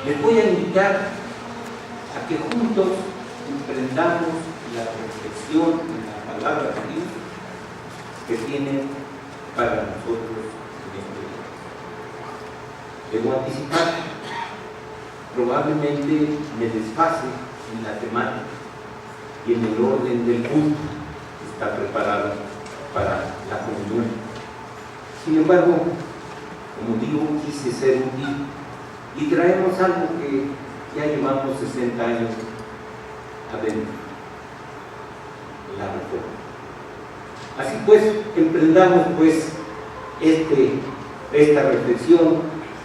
les voy a invitar a que juntos emprendamos la reflexión en la palabra de Dios que tiene para nosotros en este día. Debo anticipar, probablemente me desfase en la temática y en el orden del culto que está preparado para la comunión. Sin embargo, como digo, quise ser útil y traemos algo que ya llevamos 60 años adentro, la reforma. Así pues, emprendamos pues esta reflexión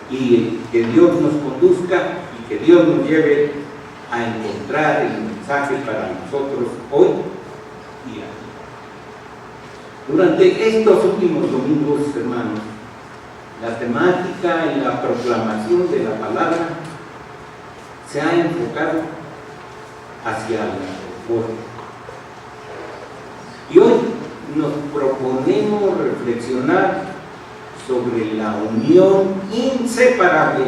y que Dios nos conduzca y que Dios nos lleve a encontrar el mensaje para nosotros hoy y aquí. Durante estos últimos domingos, hermanos, la temática en la proclamación de la palabra se ha enfocado hacia la reforma. Y hoy nos proponemos reflexionar sobre la unión inseparable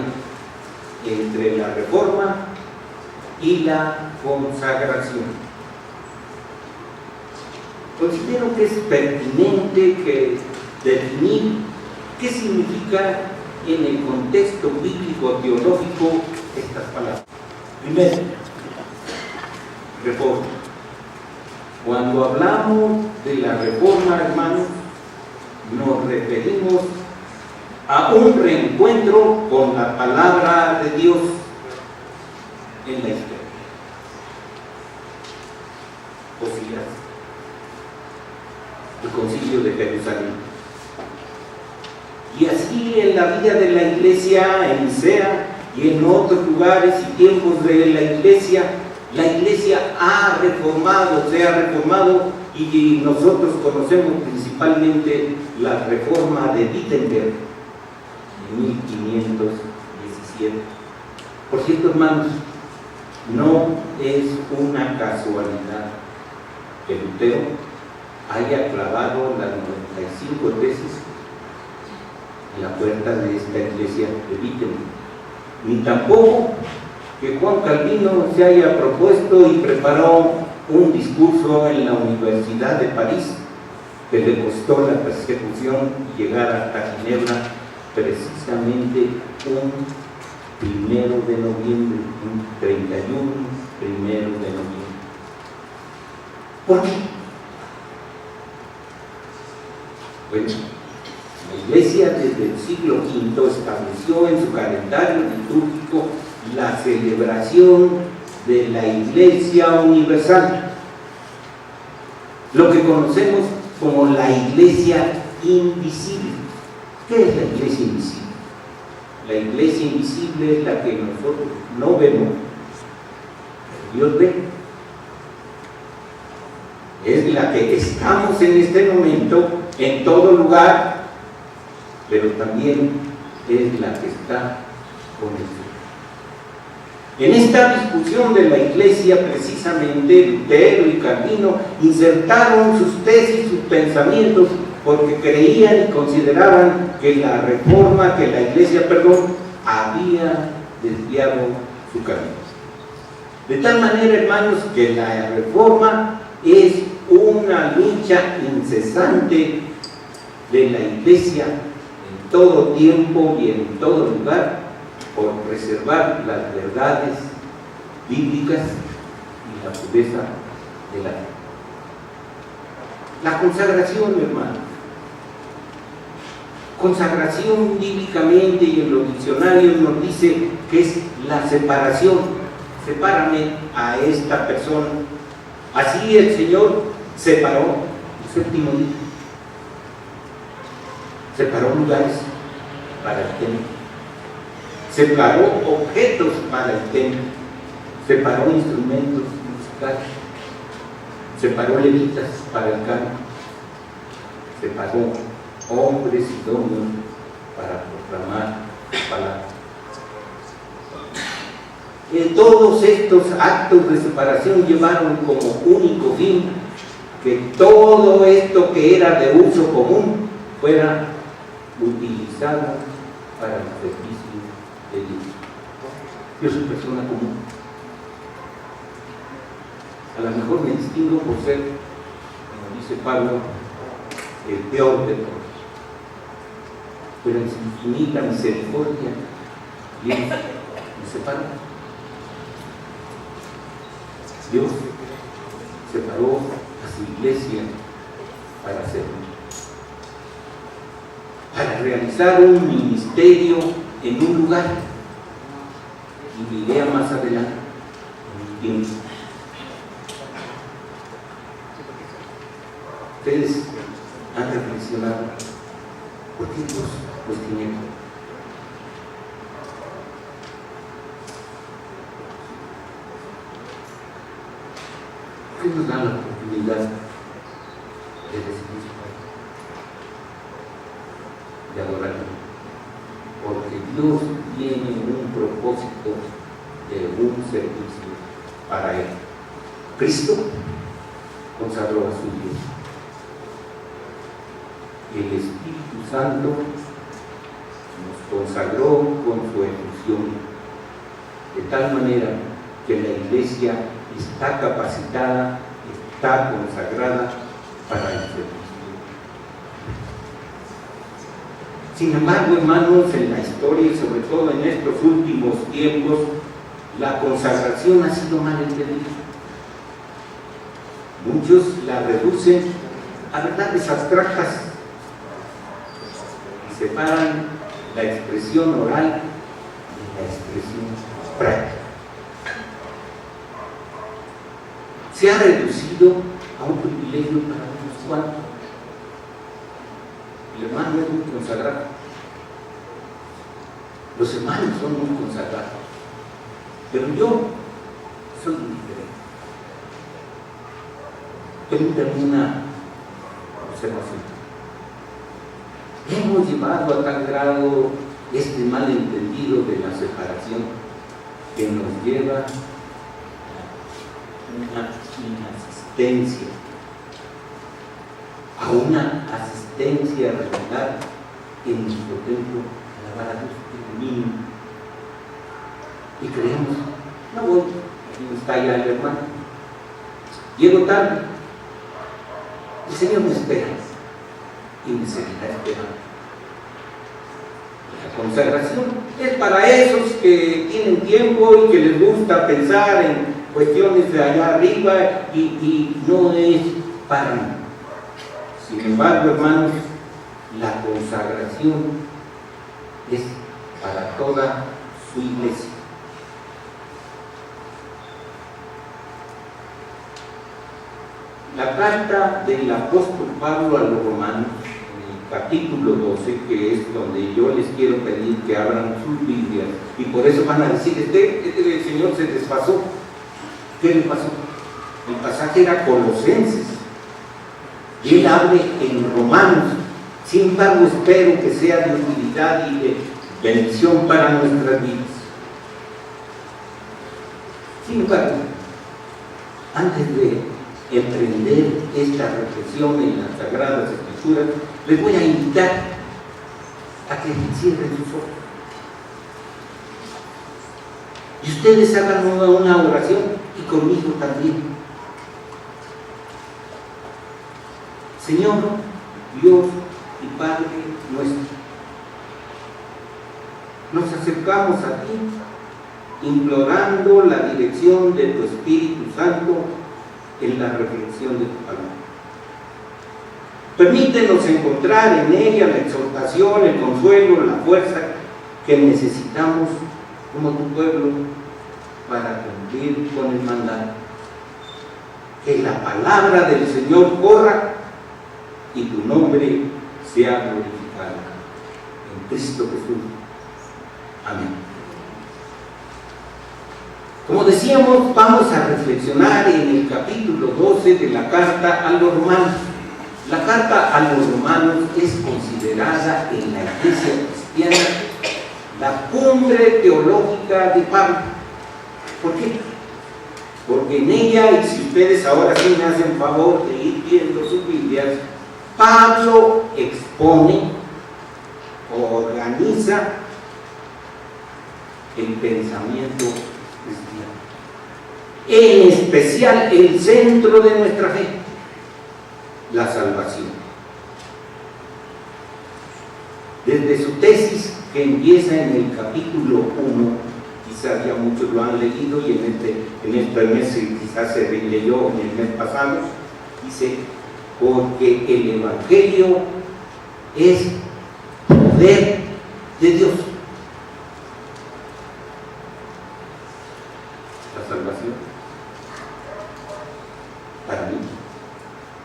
entre la reforma y la consagración. Considero que es pertinente que definir qué significa en el contexto bíblico-teológico estas palabras. Primero, reforma. Cuando hablamos de la reforma, hermanos, nos referimos a un reencuentro con la palabra de Dios en la historia. Osías, el Concilio de Jerusalén. Y así en la vida de la iglesia en Nicea y en otros lugares y tiempos de la iglesia ha reformado, se ha reformado, y nosotros conocemos principalmente la reforma de Wittenberg en 1517. Por cierto, hermanos, no es una casualidad que Lutero haya clavado las 95 tesis en la puerta de esta iglesia de Wittenberg, ni tampoco que Juan Calvino se haya propuesto y preparó un discurso en la Universidad de París que le costó la persecución y llegar hasta Ginebra precisamente un 1 de noviembre, un 31, 1 de noviembre. ¿Por qué? Bueno, la Iglesia desde el siglo V estableció en su calendario litúrgico la celebración de la Iglesia Universal, lo que conocemos como la Iglesia Invisible. ¿Qué es la Iglesia Invisible? La Iglesia Invisible es la que nosotros no vemos, pero Dios ve. Es la que estamos en este momento en todo lugar, pero también es la que está con el Señor. En esta discusión de la iglesia, precisamente, Lutero y Calvino insertaron sus tesis, sus pensamientos, porque creían y consideraban que la reforma, que la iglesia, había desviado su camino. De tal manera, hermanos, que la reforma es una lucha incesante de la iglesia en todo tiempo y en todo lugar por preservar las verdades bíblicas y la pureza de la fe. La consagración, hermano. Consagración bíblicamente y en los diccionarios nos dice que es la separación. Sepárame a esta persona. Así el Señor separó el séptimo día. Separó lugares para el templo. Separó objetos para el templo, separó instrumentos musicales, separó levitas para el canto, separó hombres idóneos para proclamar la palabra. Todos estos actos de separación llevaron como único fin que todo esto que era de uso común fuera utilizado para el servicio de Dios. Yo soy persona común. A lo mejor me distingo por ser, como dice Pablo, el peor de todos. Pero en su infinita misericordia, Dios me separó. Dios separó a su iglesia para hacerlo, para realizar un ministerio en un lugar. Y mi idea más adelante, en mi tiempo. Ustedes han reflexionado por qué Dios los tiene. ¿Qué nos da la oportunidad de recibir, de adorarlo? Porque Dios tiene un propósito de un servicio para Él. Cristo consagró a su Dios. El Espíritu Santo nos consagró con su efusión, de tal manera que la Iglesia está capacitada, está consagrada para el servicio. Sin embargo, hermanos, en la historia y sobre todo en estos últimos tiempos, la consagración ha sido mal entendida. Muchos la reducen a verdades abstractas y separan la expresión oral de la expresión práctica. Se ha reducido a un privilegio para unos cuantos. El hermano es muy consagrado. Los hermanos son muy consagrados. Pero yo soy indiferente. Permítanme una observación. Hemos llevado a tal grado este malentendido de la separación que nos lleva una inasistencia, a una asistencia regular en nuestro templo, alabar a Dios, el mínimo. Y creemos, no voy, aquí está ya el hermano, llego tarde, el Señor me espera y me seguirá esperando. La consagración es para esos que tienen tiempo y que les gusta pensar en cuestiones de allá arriba y no es para mí. Sin embargo, hermanos, la consagración es para toda su iglesia. La carta del apóstol Pablo a los romanos, en el capítulo 12, que es donde yo les quiero pedir que abran sus Biblias, y por eso van a decir, el Señor se desfasó. ¿Qué le pasó? El pasaje era Colosenses y él habla en Romanos. Sin embargo, espero que sea de utilidad y de bendición para nuestras vidas. Sin embargo, antes de emprender esta reflexión en las Sagradas Escrituras, les voy a invitar a que cierren sus ojos y ustedes hagan una oración, y conmigo también. Señor, Dios y Padre nuestro, nos acercamos a ti implorando la dirección de tu Espíritu Santo en la reflexión de tu palabra. Permítenos encontrar en ella la exhortación, el consuelo, la fuerza que necesitamos como tu pueblo para cumplir con el mandato. Que la palabra del Señor corra y tu nombre sea glorificado. En Cristo Jesús. Amén. Como decíamos, vamos a reflexionar en el capítulo 12 de la carta a los romanos. La carta a los romanos es considerada en la iglesia cristiana la cumbre teológica de Pablo. ¿Por qué? Porque en ella, y si ustedes ahora sí me hacen favor de ir viendo sus Biblias, Pablo expone, organiza el pensamiento cristiano. En especial el centro de nuestra fe, la salvación. Desde su tesis, que empieza en el capítulo 1, quizás ya muchos lo han leído y en este mes quizás se leyó en el mes pasado, dice: porque el Evangelio es poder de Dios. La salvación para mí,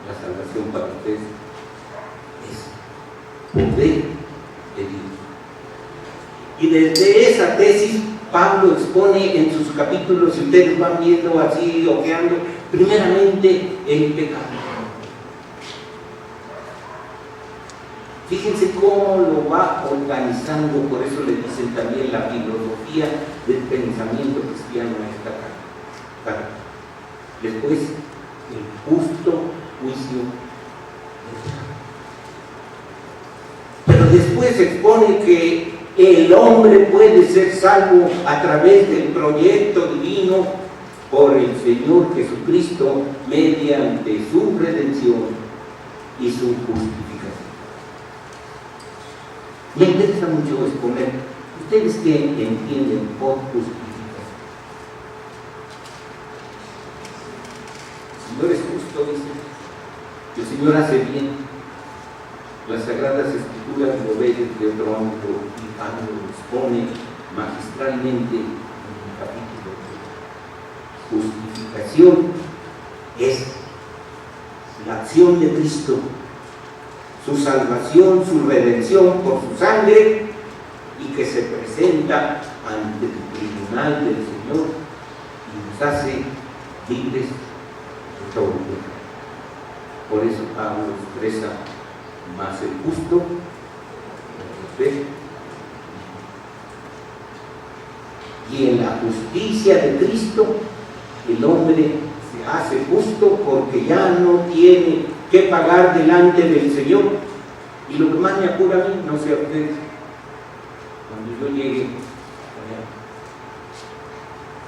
la salvación para ustedes es poder de Dios. Y desde esa tesis Pablo expone en sus capítulos, si ustedes van viendo así, ojeando, primeramente el pecado. Fíjense cómo lo va organizando, por eso le dicen también la filosofía del pensamiento cristiano a esta carta. Después, el justo juicio del pecado. Pero después expone que el hombre puede ser salvo a través del proyecto divino por el Señor Jesucristo mediante su redención y su justificación. Me interesa mucho exponer, ¿ustedes qué entienden por justificación? El Señor es justo, dice. El Señor hace bien. Las Sagradas Escrituras lo ve desde otro ángulo y Pablo lo expone magistralmente en el capítulo 3. Justificación es la acción de Cristo, su salvación, su redención por su sangre, y que se presenta ante el tribunal del Señor y nos hace libres de todo pecado. Por eso Pablo expresa más el justo, y en la justicia de Cristo el hombre se hace justo porque ya no tiene que pagar delante del Señor. Y lo que más me apura a mí, no sé a ustedes, cuando yo llegue allá,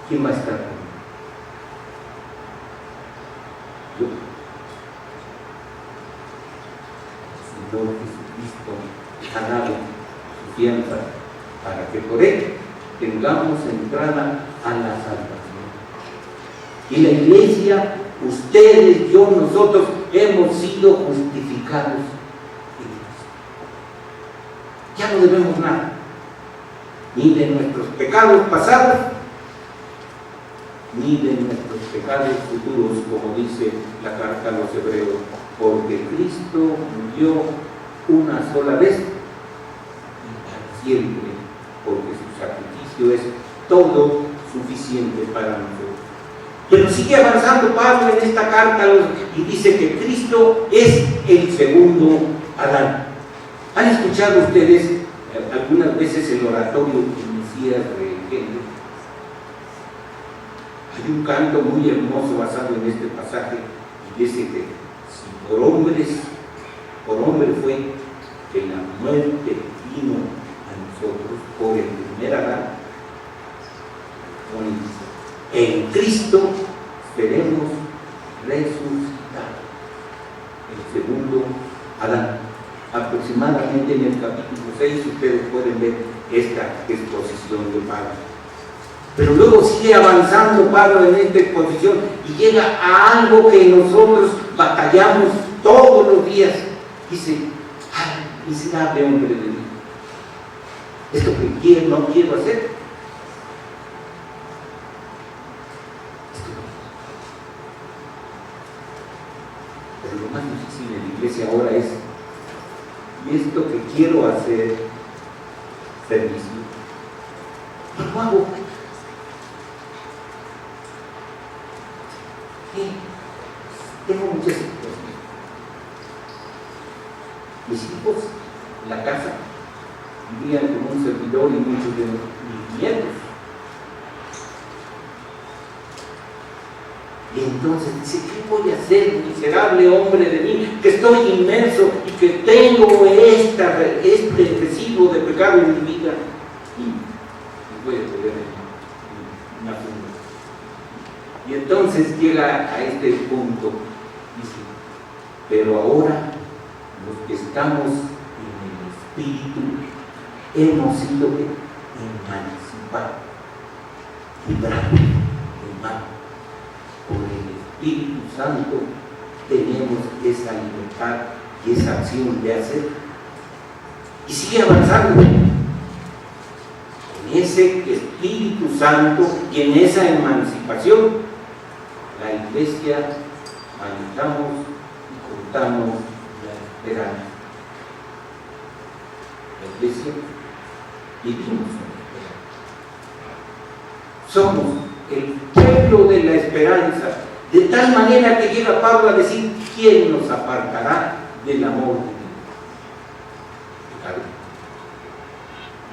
¿quién va a estar conmigo? Yo. El Señor Jesucristo ha dado su fianza para que por él tengamos entrada a la salvación. Y la iglesia, ustedes, yo, nosotros hemos sido justificados en Cristo. Ya no debemos nada, ni de nuestros pecados pasados, ni de nuestros pecados futuros, como dice la carta a los Hebreos, porque Cristo murió una sola vez y para siempre, porque su sacrificio es todo suficiente para nosotros. Pero sigue avanzando Pablo en esta carta y dice que Cristo es el segundo Adán. ¿Han escuchado ustedes algunas veces el oratorio que Mesías de Hendel? Hay un canto muy hermoso basado en este pasaje y dice que si por hombre fue que la muerte vino a nosotros por el primer Adán, en Cristo seremos resucitados, el segundo Adán. Aproximadamente en el capítulo 6 ustedes pueden ver esta exposición de Pablo. Pero luego sigue avanzando Pablo en esta exposición y llega a algo que nosotros batallamos todos los días. Dice: ¡ay, miserable hombre de mí! Esto que no quiero hacer. Pero lo más difícil en la iglesia ahora es: y esto que quiero hacer, servicio, no lo hago. Tengo muchas situaciones. Mis hijos en la casa vivían con un servidor y muchos de mis nietos. Y entonces dice: ¿qué voy a hacer, miserable hombre de mí, que estoy inmerso y que tengo este residuo de pecado en mi vida? Y voy a poder Y entonces llega a este punto, dice, pero ahora los que estamos en el Espíritu hemos sido emancipados, librados, hermano. Por el Espíritu Santo tenemos esa libertad y esa acción de hacer. Y sigue avanzando en ese Espíritu Santo y en esa emancipación. La Iglesia manejamos y contamos la esperanza. La Iglesia vivimos en la esperanza. Somos el pueblo de la esperanza, de tal manera que llega Pablo a decir: ¿quién nos apartará del amor de Dios?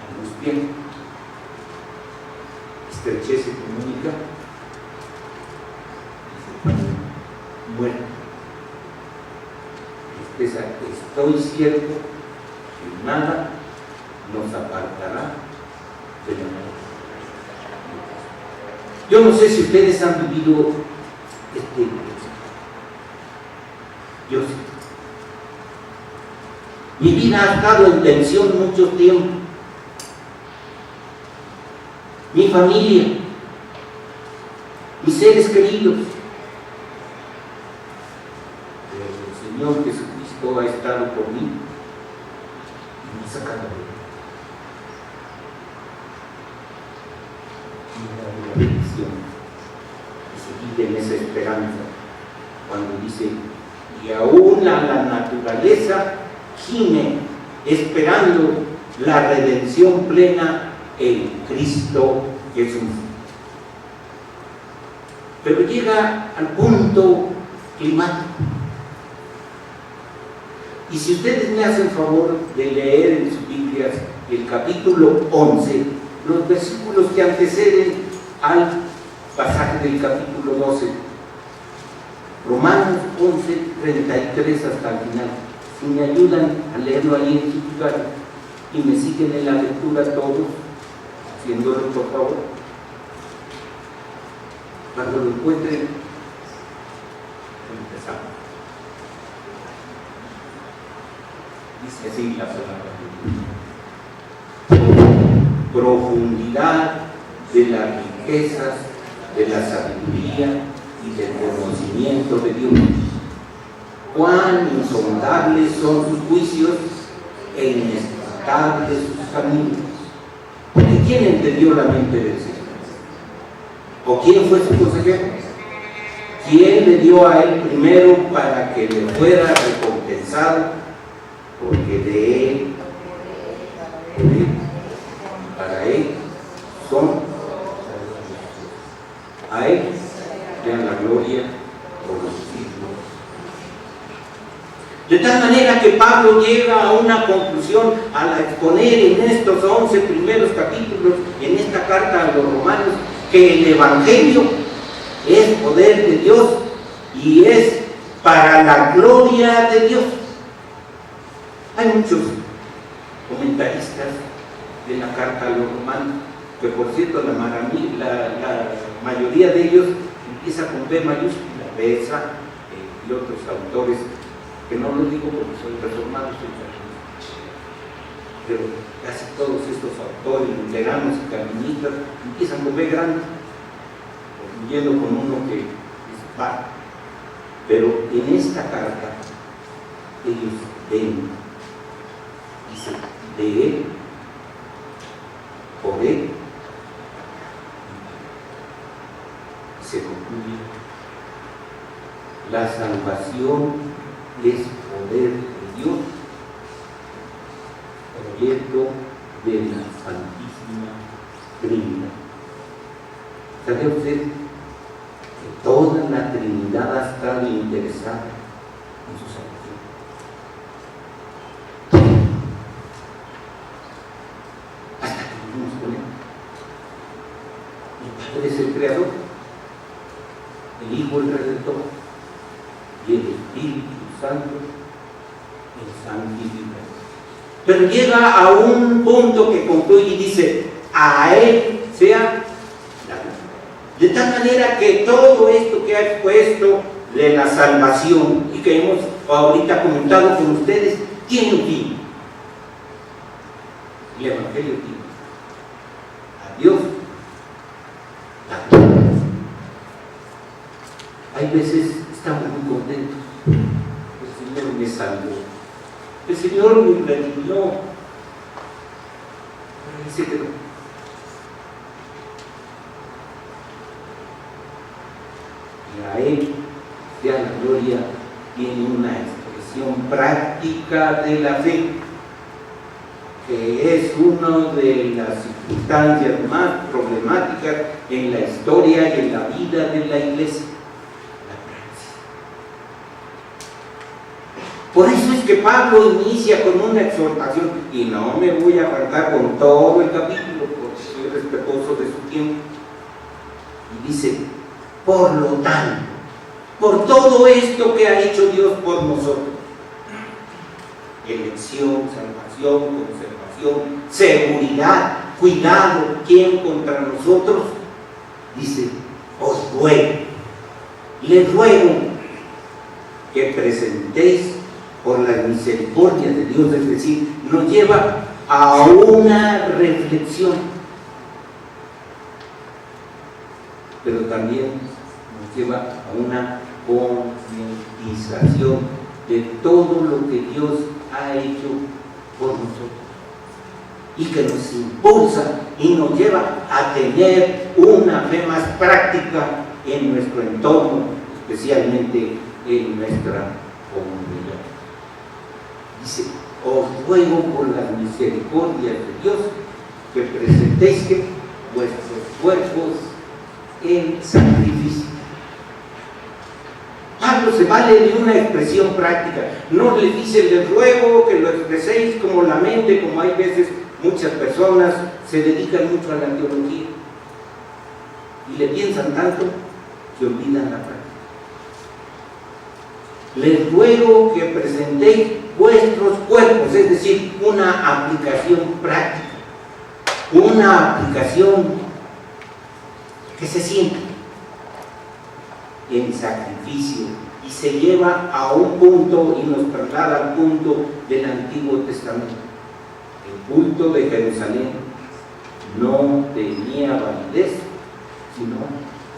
Angustia, estrechez económica, muerte, tristeza. Estoy cierto que nada nos apartará del amor. Yo no sé si ustedes han vivido yo sí. Mi vida ha estado en tensión mucho tiempo. Mi familia, mis seres queridos. Pero el Señor Jesucristo ha estado por mí y me ha sacado de él. Y la bendición de seguir en esa esperanza cuando dice: y aún a la naturaleza gime esperando la redención plena en Cristo Jesús. Pero llega al punto climático. Y si ustedes me hacen favor de leer en sus Biblias el capítulo 11, los versículos que anteceden al pasaje del capítulo 12, Romanos 11, 33 hasta el final. Si me ayudan a leerlo ahí en su lugar y me siguen en la lectura todos, haciéndolo por favor. Cuando lo encuentren, empezamos. Dice así la palabra de Dios: profundidad de las riquezas, de la sabiduría y del conocimiento de Dios. Cuán insondables son sus juicios e inescrutables sus caminos. ¿De quién entendió la mente del Señor? ¿O quién fue su consejero? ¿Quién le dio a él primero para que le fuera recompensado? Porque de él, por él, para él son, a él sean la gloria por los siglos. De tal manera que Pablo llega a una conclusión al exponer en estos 11 primeros capítulos, en esta carta a los romanos, que el Evangelio es poder de Dios y es para la gloria de Dios. Hay muchos comentaristas de la carta a los romanos, que por cierto la mayoría de ellos empieza con B mayúscula, Beza y otros autores, que no lo digo porque soy reformado, pero casi todos estos autores luteranos y calvinistas empiezan con B grande, concluyendo con uno que es par. Pero en esta carta ellos ven, dice, de él, por él, se concluye: la salvación es poder de Dios, proyecto de la Santísima Trinidad. ¿Sabe usted que toda la Trinidad ha estado interesada en su salvación? Hasta que vivimos con él. El Padre es el Creador, el Hijo el Redentor y el Espíritu Santo el santificador. Pero llega a un punto que concluye y dice: a él sea la gloria. De tal manera que todo esto que ha expuesto de la salvación y que hemos ahorita comentado con ustedes, tiene un fin. El Evangelio tiene a Dios la vida. Hay veces estamos muy contentos. El Señor me salvó. El Señor me redimió. Pero Él se quedó. Y a Él, sea la gloria, tiene una expresión práctica de la fe, que es una de las circunstancias más problemáticas en la historia y en la vida de la Iglesia. Por eso es que Pablo inicia con una exhortación, y no me voy a arrancar con todo el capítulo porque soy respetuoso de su tiempo, y dice: por lo tanto, por todo esto que ha hecho Dios por nosotros, elección, salvación, conservación, seguridad, cuidado, ¿quién contra nosotros? Dice: os ruego, les ruego que presentéis por las misericordias de Dios, es decir, nos lleva a una reflexión, pero también nos lleva a una concientización de todo lo que Dios ha hecho por nosotros y que nos impulsa y nos lleva a tener una fe más práctica en nuestro entorno, especialmente en nuestra comunidad. Dice: os ruego por las misericordias de Dios que presentéis vuestros cuerpos en sacrificio. Pablo se vale de una expresión práctica, no le dice: les ruego que lo expreséis como la mente, como hay veces muchas personas se dedican mucho a la teología y le piensan tanto que olvidan la práctica. Les ruego que presentéis vuestros cuerpos, es decir, una aplicación práctica, una aplicación que se siente en sacrificio y se lleva a un punto y nos traslada al punto del Antiguo Testamento. El culto de Jerusalén no tenía validez, sino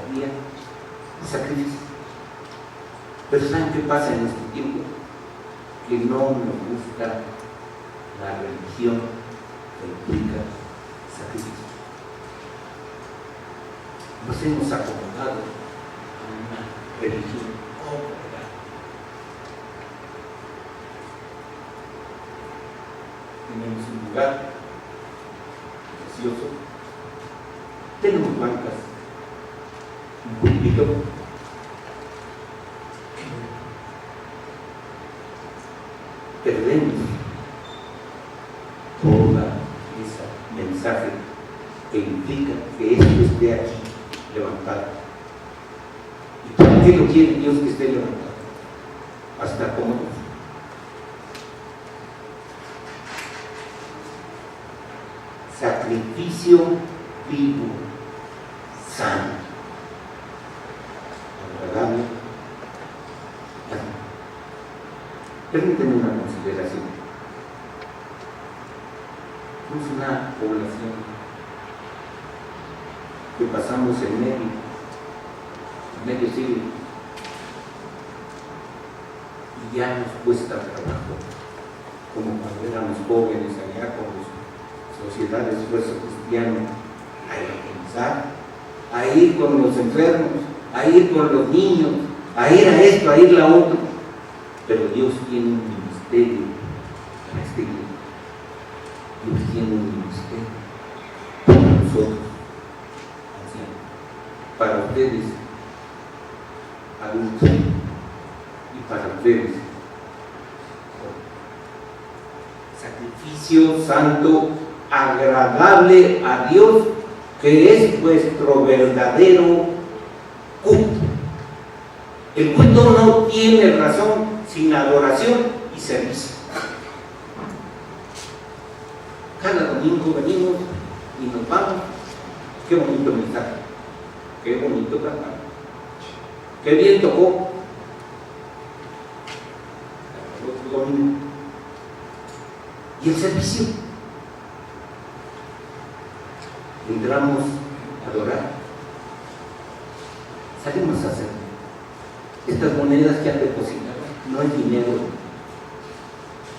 había sacrificio. Pero ¿saben qué pasa en este tiempo? Que no nos gusta la religión que implica sacrificio. Nos hemos acomodado a una religión cómoda. Tenemos un lugar precioso, tenemos bancas, un púlpito, perdemos toda ese mensaje que implica que esto esté aquí levantado. ¿Y por qué lo quiere Dios que esté levantado? Hasta cómo. Sacrificio vivo, sano, agradable. Permítanme una consideración. Somos una población que pasamos en medio siglo y ya nos cuesta trabajo, como cuando éramos jóvenes allá con las sociedades de esfuerzo cristiano, a evangelizar, a ir con los enfermos, a ir con los niños, a ir a esto, a ir a lo otro. Pero Dios tiene un ministerio en esta iglesia. Dios tiene un ministerio para nosotros, ancianos, para ustedes, adultos, y para ustedes, sacrificio santo, agradable a Dios, que es vuestro verdadero culto. El culto no tiene razón sin adoración y servicio. Cada domingo venimos y nos vamos. Qué bonito mensaje. qué bonito cantar, qué bien tocó. Y el servicio, entramos a adorar, salimos a hacer estas monedas que han depositado, no es dinero,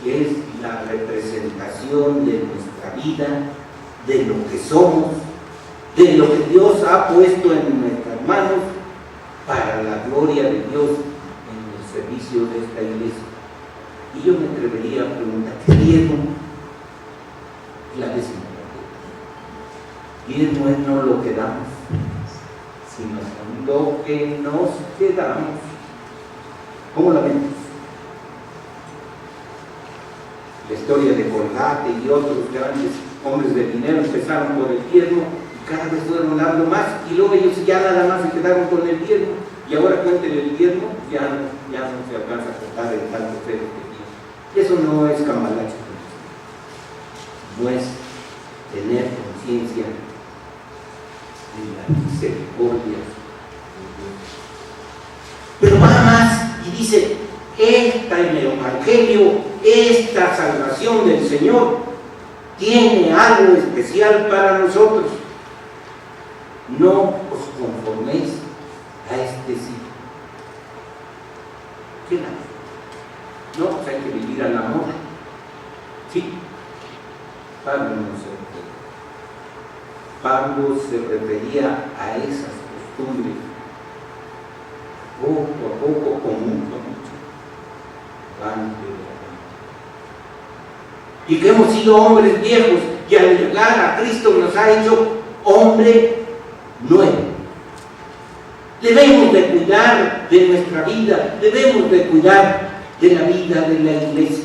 es la representación de nuestra vida, de lo que somos, de lo que Dios ha puesto en nuestras manos para la gloria de Dios en el servicio de esta iglesia. Y yo me atrevería a preguntar, ¿qué diezmo? La décima parte. Diezmo es no lo que damos, sino lo que nos quedamos. ¿Cómo la ven? La historia de Colgate y otros grandes hombres de dinero empezaron por el diezmo y cada vez fueron dando más, y luego ellos ya nada más se quedaron con el diezmo, y ahora cuenten el diezmo, ya no se alcanza a contar el tanto cero que tiene. Eso no es cambalache, no es tener conciencia de la misericordia de Dios. Pero va más y dice, esta en el Evangelio, esta salvación del Señor tiene algo especial para nosotros. No os conforméis a este siglo. ¿Qué nada? No, pues hay que vivir al amor. Sí, Pablo no se refería. Pablo se refería a esas costumbres, poco a poco, con mucho, y que hemos sido hombres viejos y al llegar a Cristo nos ha hecho hombre nuevo. Debemos de cuidar de nuestra vida, debemos de cuidar de la vida de la iglesia.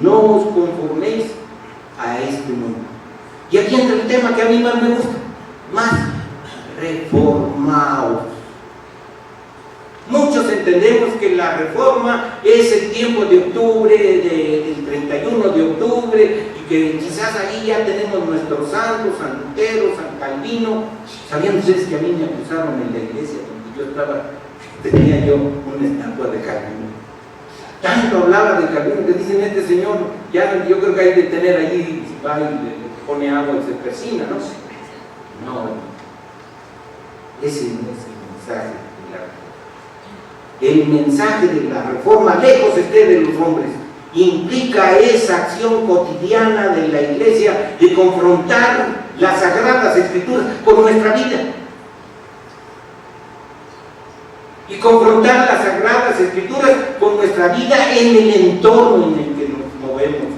No os conforméis a este mundo. Y aquí entra el tema que a mí más me gusta, más reformaos. Muchos entendemos que la reforma es el tiempo de octubre, del 31 de octubre, y que quizás ahí ya tenemos nuestros santos, San Lutero, San Calvino. ¿Sabían ustedes que a mí me acusaron en la iglesia donde yo estaba? Tenía yo una estatua de Calvino. Tanto hablaba de Calvino que dicen, este señor, ya yo creo que hay que tener ahí, va y le pone agua y se persina, ¿no? No, ese no es el mensaje de la reforma. El mensaje de la reforma, lejos esté de los hombres, implica esa acción cotidiana de la iglesia de confrontar las sagradas escrituras con nuestra vida y confrontar las sagradas escrituras con nuestra vida en el entorno en el que nos movemos.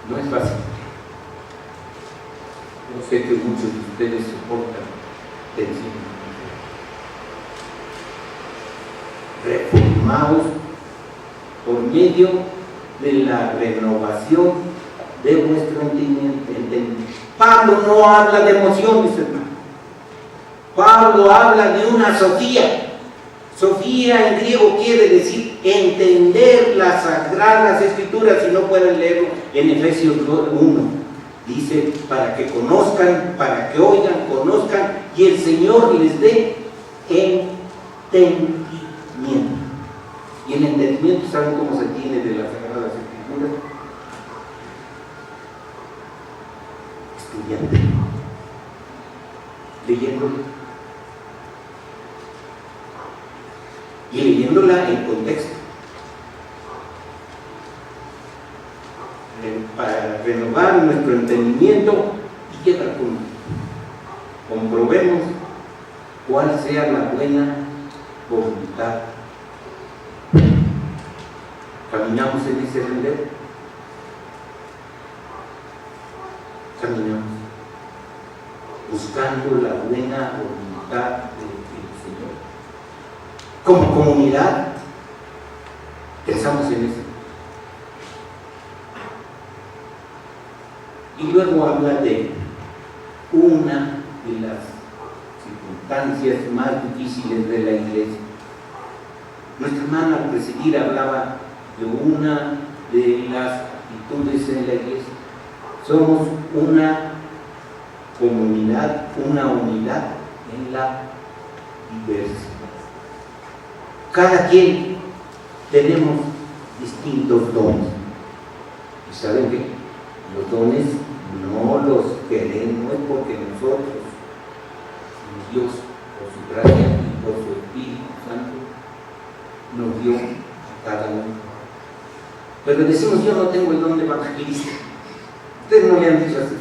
No es fácil. Yo sé que muchos de ustedes soportan tensión. Reformaos por medio de la renovación de vuestro entendimiento. Pablo no habla de emociones, hermano. Pablo habla de una Sofía. Sofía en griego quiere decir entender las sagradas escrituras. Si no pueden leerlo en Efesios 1, dice para que conozcan, para que oigan, conozcan y el Señor les dé entendimiento. Y el entendimiento, ¿saben cómo se tiene de las sagradas escrituras? Estudiante, leyéndola y leyéndola en contexto para renovar nuestro entendimiento y llegar al punto. Comprobemos cuál sea la buena voluntad. Caminamos en ese sendero. Caminamos buscando la buena voluntad del Señor. Como comunidad, pensamos en eso. Y luego habla de una de las circunstancias más difíciles de la iglesia. Nuestra hermana al presidir hablaba de una de las actitudes en la iglesia. Somos una comunidad, una unidad en la diversidad. Cada quien tenemos distintos dones. ¿Y saben qué? Los dones no los queremos, no es porque nosotros, sino Dios, por su gracia y por su Espíritu Santo, nos dio a cada uno. Pero decimos, yo no tengo el don de evangelista. Ustedes no le han dicho así.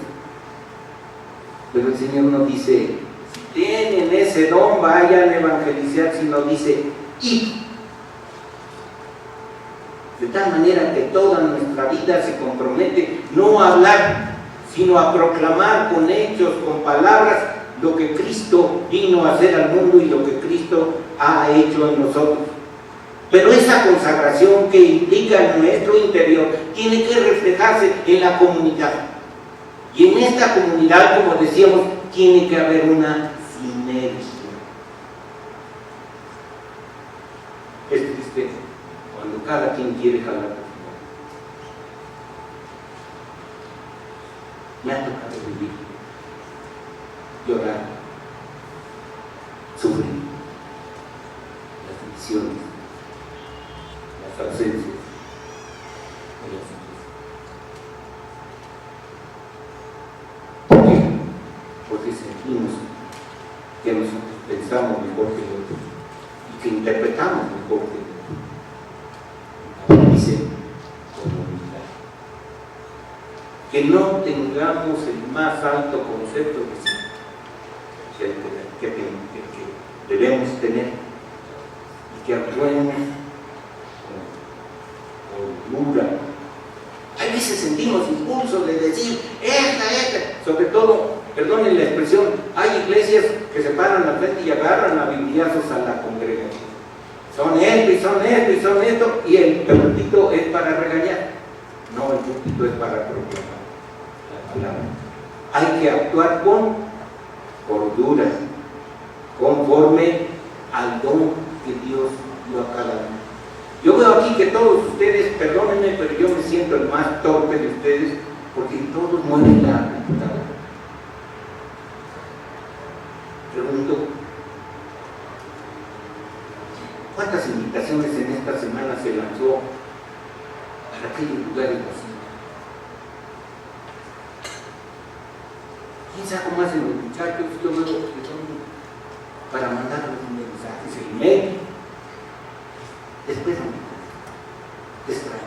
Pero el Señor nos dice, si tienen ese don, vayan a evangelizar, sino dice, y de tal manera que toda nuestra vida se compromete no a hablar, sino a proclamar con hechos, con palabras, lo que Cristo vino a hacer al mundo y lo que Cristo ha hecho en nosotros. Pero esa consagración que implica en nuestro interior tiene que reflejarse en la comunidad. Y en esta comunidad, como decíamos, tiene que haber una sinergia. Es triste cuando cada quien quiere jalar por su lado. Me ha tocado vivir, llorar, sufrir las divisiones, las ausencias de las iglesias. ¿Por qué? Porque sentimos que nosotros pensamos mejor que el otro y que interpretamos mejor que el otro. Dice comunidad. Que no tengamos el más alto concepto que debemos tener y que actuemos con holgura. Hay veces sentimos impulsos de decir esta, sobre todo, perdonen la expresión, hay iglesias que se paran al frente y agarran a bibliazos a la congregación. Son esto y son esto y son esto, y el púlpito es para regañar. No, el púlpito es para proclamar la palabra. Hay que actuar con cordura, conforme al don que Dios dio a cada uno. Yo veo aquí que todos ustedes, perdónenme, pero yo me siento el más torpe de ustedes, porque todos mueven la computadora. Pregunto, ¿cuántas invitaciones en esta semana se lanzó para aquellos lugares vacíos? ¿Quién sabe cómo hacen los muchachos? Yo veo que son para mandar los mensajes, el email. Después te extraño.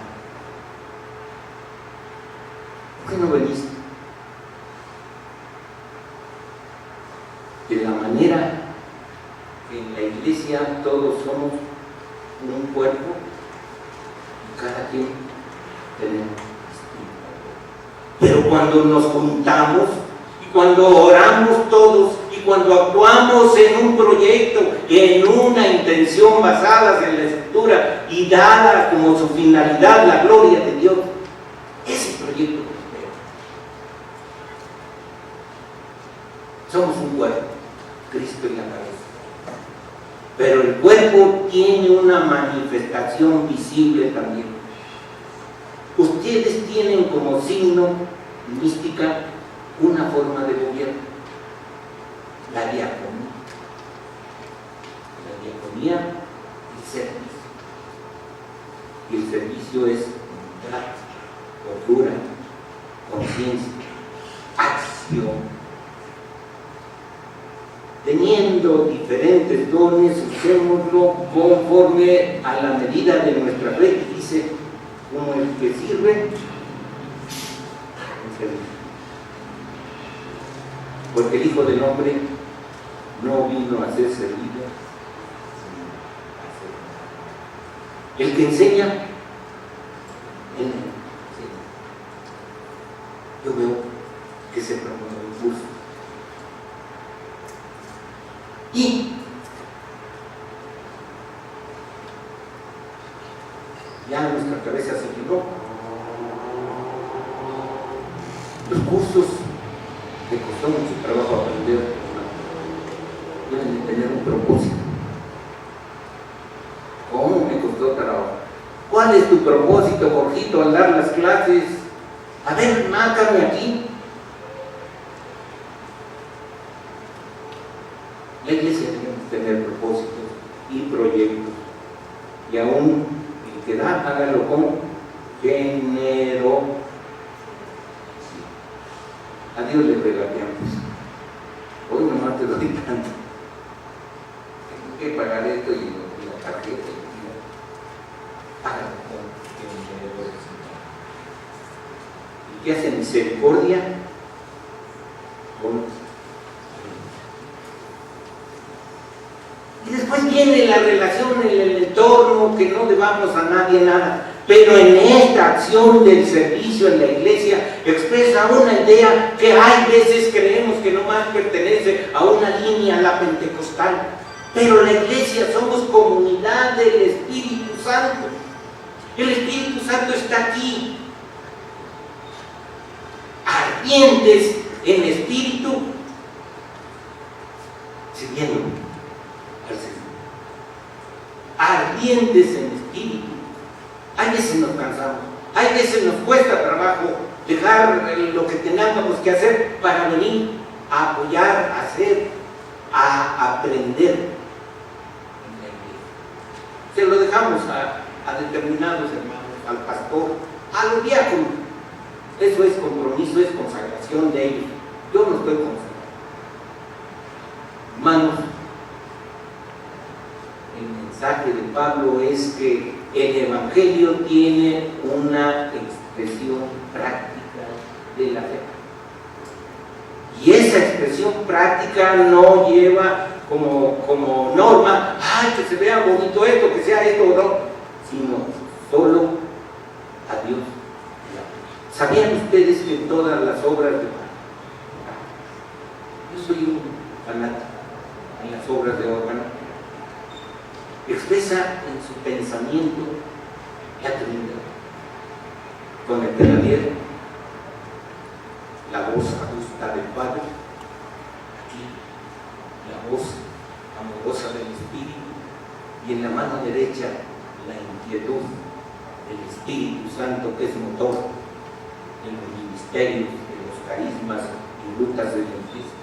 ¿Por qué no veniste? De la manera que en la iglesia todos somos un cuerpo y cada quien tenemos distinto. Pero cuando nos juntamos y cuando oramos todos y cuando actuamos en un proyecto, en una intención basada en la Escritura y dada como su finalidad la gloria de Dios, ese proyecto prospera. Somos un cuerpo, Cristo en la cabeza. Pero el cuerpo tiene una manifestación visible también. Ustedes tienen como signo mística una forma de gobierno, la diaconía. La diaconía, el servicio. Y el servicio es humildad, cordura, conciencia, acción. Teniendo diferentes dones, usémoslo conforme a la medida de nuestra fe. Dice, como el que sirve, el servicio. Porque el Hijo del Hombre no vino a ser servido, sino a servir. El que enseña, él enseña. Yo veo que se promueve un curso. Y ya nuestra cabeza se llenó. Los cursos me costó mucho trabajo aprender, deben de tener un propósito. ¿Cómo me costó trabajo? ¿Cuál es tu propósito, Jorgito, al dar las clases? A ver, márcame aquí. La iglesia tiene que tener propósitos y proyectos, y aún el que da, hágalo con generosidad. A Dios le regateamos. Hoy nomás te doy tanto. Tengo que pagar esto y la tarjeta. Hágalo con generosidad. ¿Y qué hace misericordia? Con. Y después viene la relación en el entorno, que no debamos a nadie nada. Pero en esta acción del servicio en la iglesia expresa una idea que hay veces creemos que nomás pertenece a una línea, la pentecostal. Pero la iglesia somos comunidad del Espíritu Santo. El Espíritu Santo está aquí, ardientes en espíritu, siguiendo al Señor. Ardientes en espíritu. Hay veces nos cansamos, hay veces nos cuesta trabajo dejar lo que tengamos que hacer para venir a apoyar, a hacer, a aprender en la iglesia. Se lo dejamos a determinados hermanos, al pastor, a los diáconos. Eso es compromiso, es consagración de ellos. Yo no estoy consagrado. Hermanos, el mensaje de Pablo es que el Evangelio tiene una expresión práctica de la fe. Y esa expresión práctica no lleva como norma, que se vea bonito esto, que sea esto o no, sino solo a Dios. ¿Sabían ustedes que en todas las obras de Pablo, yo soy un fanático en las obras de órgano, expresa en su pensamiento la Trinidad, con el pedalier, la voz adusta del Padre, aquí la voz amorosa del Espíritu, y en la mano derecha la inquietud del Espíritu Santo, que es motor de los ministerios, de los carismas y rutas de la iglesia.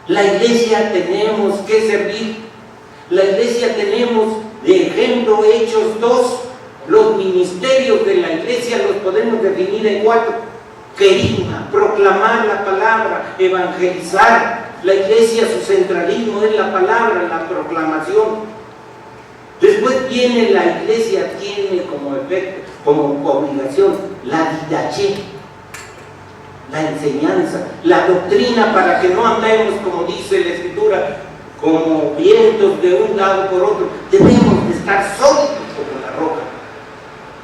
La iglesia tenemos que servir. La iglesia tenemos de ejemplo Hechos 2, los ministerios de la iglesia los podemos definir en 4: querigma, proclamar la palabra, evangelizar. La iglesia, su centralismo es la palabra, la proclamación. Después viene la iglesia, tiene como efecto, como obligación, la didaché, la enseñanza, la doctrina, para que no andemos, como dice la Escritura, como vientos de un lado por otro. Debemos de estar sólidos como la roca,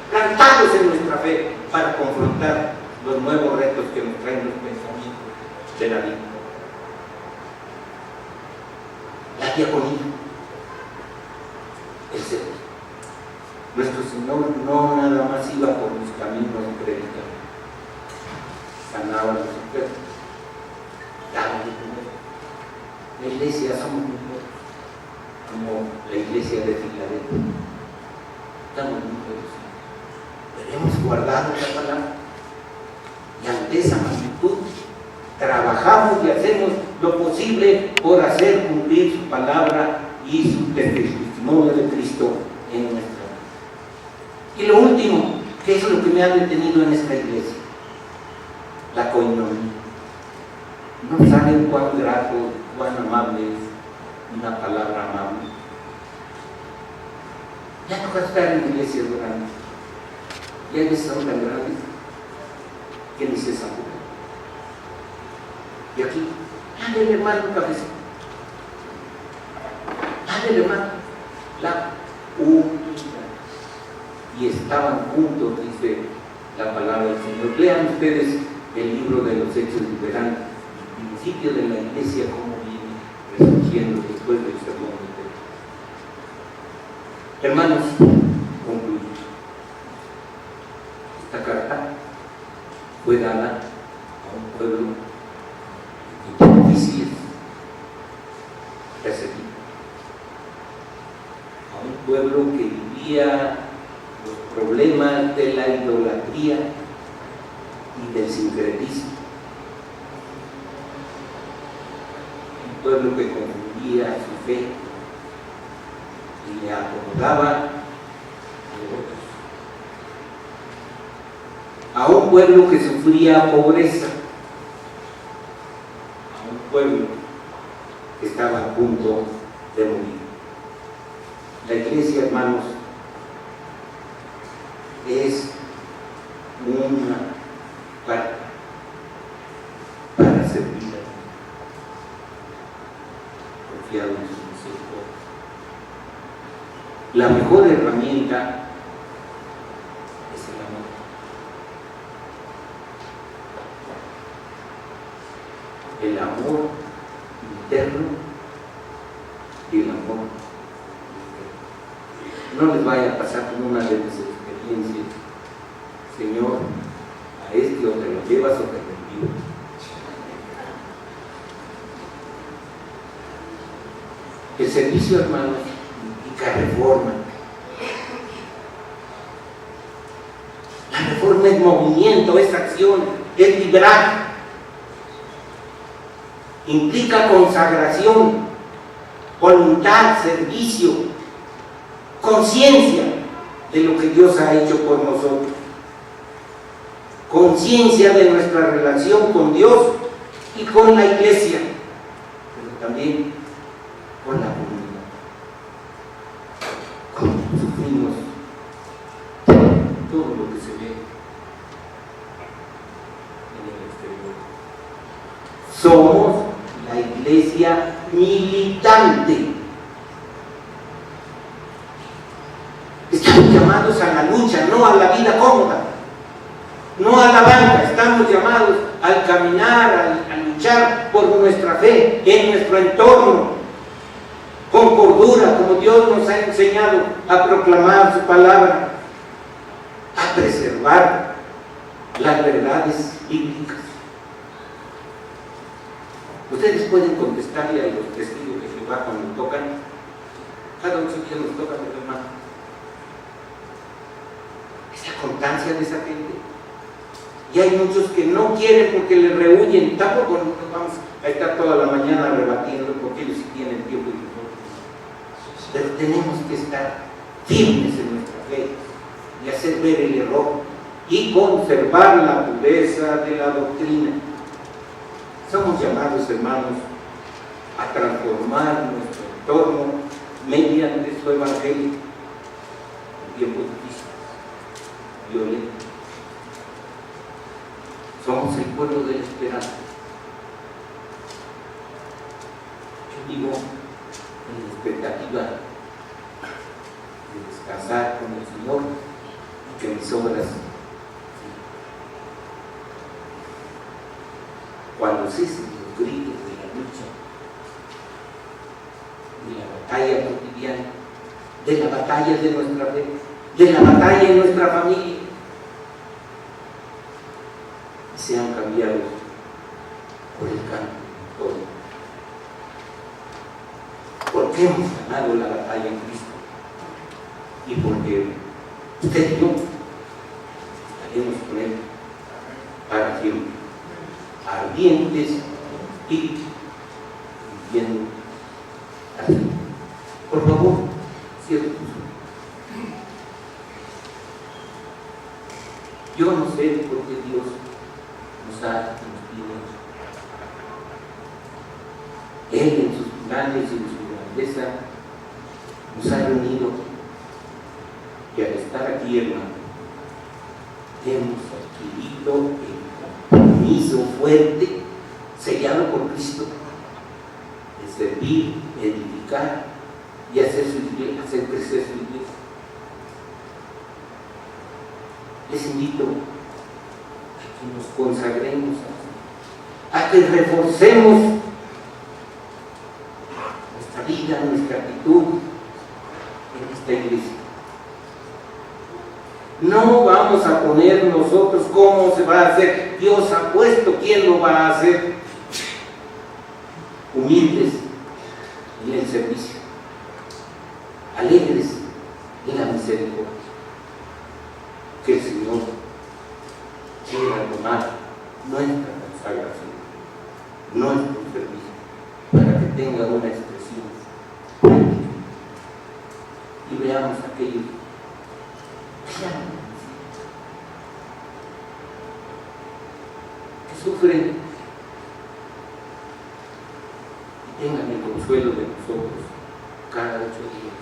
plantados en nuestra fe, para confrontar los nuevos retos que nos traen los pensamientos de la vida. La diaconía, el servicio. Nuestro Señor no nada más iba por los caminos y predicaba, sanaba a los enfermos, daba de comer. La iglesia somos nosotros, como la iglesia de Filadelfia. Estamos muy reducidos, pero hemos guardado la palabra, y ante esa magnitud trabajamos y hacemos lo posible por hacer cumplir su palabra y su testimonio de Cristo en nuestra vida. Y lo último, que es lo que me ha detenido en esta iglesia, la coinonía. No saben cuán grato, cuán amable es una palabra amable. Ya toca estar en iglesias grandes, y hay veces son tan grandes que ni se saludan. Y aquí, ándale hermano un cafecito, ándale hermano, la unidad. Y estaban juntos, dice la palabra del Señor. Lean ustedes el libro de los Hechos y verán el principio de la iglesia, cómo viene resurgiendo después del sermón de Pedro. Hermanos, concluyo. Esta carta fue dada a un pueblo difícil, perseguido, a un pueblo que vivía los problemas de la idolatría y del sincretismo. Un pueblo que confundía su fe y le acomodaba a otros. A un pueblo que sufría pobreza, a un pueblo que estaba a punto de morir. La iglesia, hermanos, es una parte para servir a Dios, confiado en su misericordia. La mejor herramienta es el amor interno y el amor externo. No les vaya a pasar como una de mis experiencias: Señor, a este o te lo llevas o te lo envío. El servicio, hermanos, implica reforma. La reforma es movimiento, es acción, es vibrar. Implica consagración, voluntad, servicio, conciencia de lo que Dios ha hecho por nosotros, conciencia de nuestra relación con Dios y con la iglesia, pero también con la comunidad. Cómo sufrimos todo lo que se ve en el exterior. Somos la iglesia militante. Estamos llamados a la lucha, no a la vida cómoda, no a la banca. Estamos llamados al caminar, a luchar por nuestra fe en nuestro entorno, con cordura, como Dios nos ha enseñado a proclamar su palabra, a preservar las verdades bíblicas. Ustedes pueden contestarle a los testigos de Jehová cuando tocan. Cada 8 días nos tocan, hermano. Es la constancia de esa gente. Y hay muchos que no quieren porque le rehuyen. Tampoco nos vamos a estar toda la mañana rebatiendo porque ellos sí tienen tiempo y nosotros. Pero tenemos que estar firmes en nuestra fe y hacer ver el error y conservar la pureza de la doctrina. Somos llamados, hermanos, a transformar nuestro entorno mediante su evangelio en tiempos difíciles, violentos. Somos el pueblo de la esperanza. Yo vivo en la expectativa de descansar con el Señor y que mis obras, cuando cesen los gritos de la lucha, de la batalla cotidiana, de la batalla de nuestra fe, de la batalla en nuestra familia, sean cambiados por el cambio todo. Porque hemos ganado la batalla en Cristo y porque usted y yo estaremos con Él para siempre, ardientes y viviendo así. Por favor, cierre tus ojos. Yo no sé por qué Dios nos ha inspirado. Él en sus planes y en su grandeza nos ha reunido y al estar aquí, hermano, hemos adquirido el compromiso fuerte, sellado por Cristo, de servir, edificar y hacer crecer su iglesia. Les invito a que nos consagremos, a que reforcemos nuestra vida, nuestra actitud en esta iglesia. No vamos a poner nosotros cómo se va a hacer. Dios ha puesto quién lo va a hacer. Humildes en el servicio, alegres en la misericordia. Que el Señor quiera tomar nuestra consagración, nuestro servicio, para que tenga una expresión práctica. Y veamos aquellos que sufren y tengan el consuelo de nosotros cada 8 días,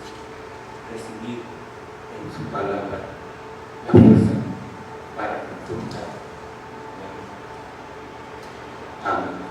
recibir en su palabra la fuerza para confrontar. Amén.